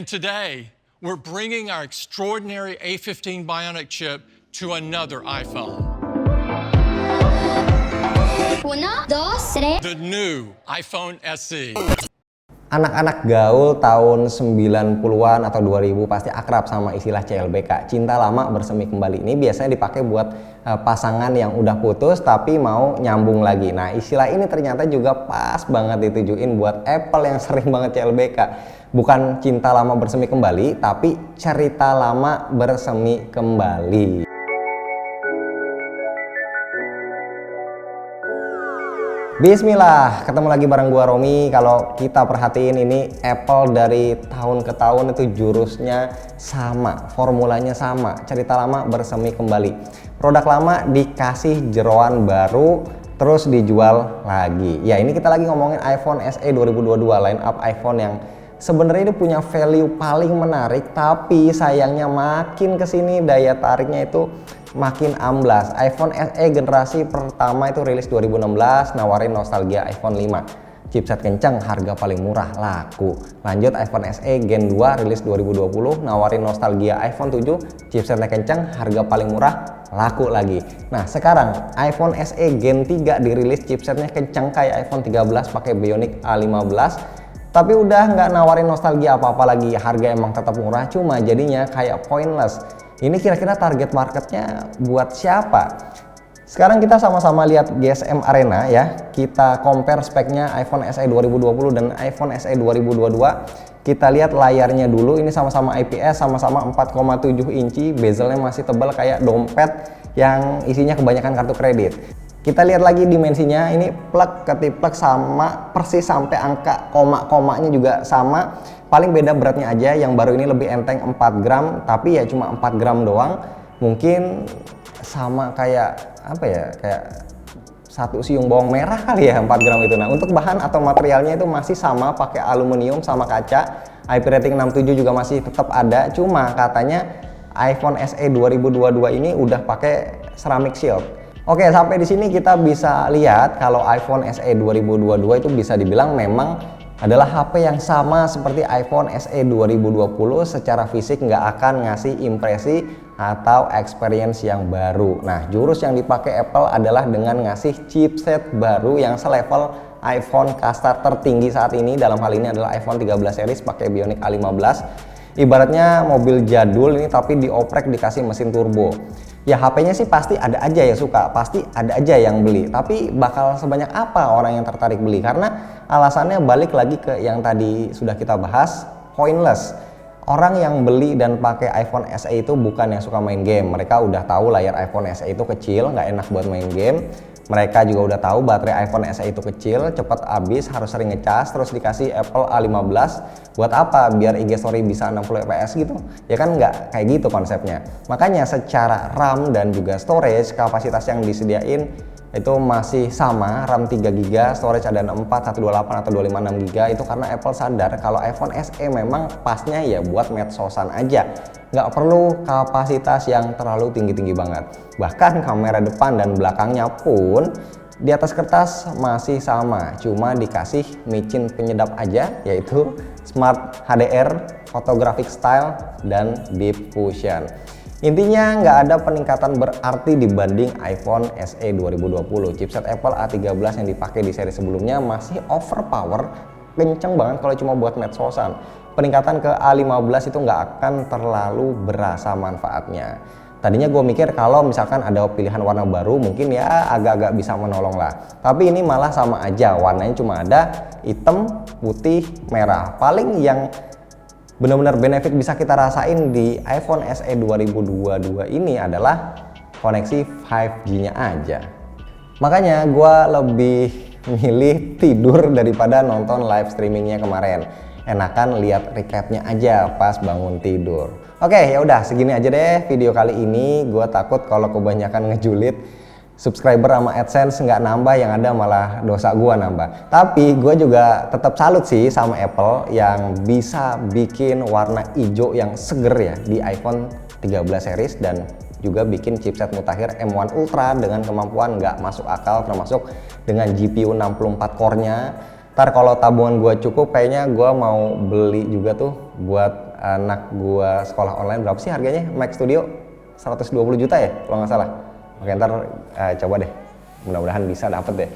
And today, we're bringing our extraordinary A15 Bionic chip to another iPhone. Uno, dos, tres. The new iPhone SE. Anak-anak gaul tahun 90-an atau 2000 pasti akrab sama istilah CLBK, cinta lama bersemi kembali. Ini biasanya dipakai buat pasangan yang udah putus tapi mau nyambung lagi. Nah, istilah ini ternyata juga pas banget ditujuin buat Apple yang sering banget CLBK. Bukan cinta lama bersemi kembali, tapi cerita lama bersemi kembali. Bismillah, ketemu lagi bareng gua Romi. Kalau kita perhatiin ini Apple dari tahun ke tahun itu jurusnya sama, formulanya sama, cerita lama bersemi kembali. Produk lama dikasih jeroan baru, terus dijual lagi. Ya, ini kita lagi ngomongin iPhone SE 2022, line up iPhone yang sebenarnya ini punya value paling menarik, tapi sayangnya makin kesini daya tariknya itu makin amblas. iPhone SE generasi pertama itu rilis 2016, nawarin nostalgia iPhone 5. Chipset kencang, harga paling murah, laku. Lanjut iPhone SE Gen 2 rilis 2020, nawarin nostalgia iPhone 7, chipsetnya kencang, harga paling murah, laku lagi. Nah, sekarang iPhone SE Gen 3 dirilis, chipsetnya kencang kayak iPhone 13 pakai Bionic A15. Tapi udah nggak nawarin nostalgia apa-apa lagi, harga emang tetap murah, cuma jadinya kayak pointless. Ini kira-kira target marketnya buat siapa? Sekarang kita sama-sama lihat GSM Arena ya. Kita compare speknya iPhone SE 2020 dan iPhone SE 2022. Kita lihat layarnya dulu, ini sama-sama IPS, sama-sama 4,7 inci, bezelnya masih tebal kayak dompet yang isinya kebanyakan kartu kredit. Kita lihat lagi dimensinya, ini plug ketiplek sama persis sampai angka koma-komanya juga sama. Paling beda beratnya aja, yang baru ini lebih enteng 4 gram, tapi ya cuma 4 gram doang. Mungkin sama kayak apa ya, kayak satu siung bawang merah kali ya 4 gram itu. Nah, untuk bahan atau materialnya itu masih sama, pakai aluminium sama kaca. IP rating 67 juga masih tetap ada, cuma katanya iPhone SE 2022 ini udah pakai ceramic shield. Oke, sampai di sini kita bisa lihat kalau iPhone SE 2022 itu bisa dibilang memang adalah HP yang sama seperti iPhone SE 2020, secara fisik nggak akan ngasih impresi atau experience yang baru. Nah, jurus yang dipakai Apple adalah dengan ngasih chipset baru yang selevel iPhone kasta tertinggi saat ini. Dalam hal ini adalah iPhone 13 series pakai Bionic A15. Ibaratnya mobil jadul ini tapi dioprek dikasih mesin turbo. Ya, HP-nya sih pasti ada aja ya suka, pasti ada aja yang beli. Tapi bakal sebanyak apa orang yang tertarik beli? Karena alasannya balik lagi ke yang tadi sudah kita bahas, pointless. Orang yang beli dan pakai iPhone SE itu bukan yang suka main game. Mereka udah tahu layar iPhone SE itu kecil, nggak enak buat main game. Mereka juga udah tahu baterai iPhone SE itu kecil, cepat habis, harus sering ngecas, terus dikasih Apple A15. Buat apa? Biar IG story bisa 60 fps gitu? Ya kan nggak kayak gitu konsepnya. Makanya secara RAM dan juga storage, kapasitas yang disediain itu masih sama, RAM 3GB, storage ada 64, 128 atau 256GB. Itu karena Apple sadar kalau iPhone SE memang pasnya ya buat medsosan aja, nggak perlu kapasitas yang terlalu tinggi-tinggi banget. Bahkan kamera depan dan belakangnya pun di atas kertas masih sama, cuma dikasih micin penyedap aja, yaitu Smart HDR, Photographic Style, dan Deep Fusion. Intinya nggak ada peningkatan berarti dibanding iPhone SE 2020. Chipset Apple A13 yang dipakai di seri sebelumnya masih overpower, kenceng banget kalau cuma buat medsosan. Peningkatan ke A15 itu nggak akan terlalu berasa manfaatnya. Tadinya gue mikir kalau misalkan ada pilihan warna baru mungkin ya agak-agak bisa menolong lah. Tapi ini malah sama aja, warnanya cuma ada hitam, putih, merah. Paling yang benar-benar benefit bisa kita rasain di iPhone SE 2022 ini adalah koneksi 5G-nya aja. Makanya gue lebih milih tidur daripada nonton live streamingnya kemarin. Enakan lihat recapnya aja pas bangun tidur. Oke, ya udah segini aja deh video kali ini. Gue takut kalau kebanyakan ngejulit subscriber sama AdSense nggak nambah, yang ada malah dosa gue nambah. Tapi gue juga tetap salut sih sama Apple yang bisa bikin warna hijau yang seger ya di iPhone 13 series, dan juga bikin chipset mutakhir M1 Ultra dengan kemampuan nggak masuk akal, termasuk dengan GPU 64 core-nya. Ntar kalau tabungan gue cukup, kayaknya gue mau beli juga tuh buat anak gue sekolah online. Berapa sih harganya Mac Studio? 120 juta ya kalau nggak salah. Oke, ntar coba deh, mudah-mudahan bisa dapet deh.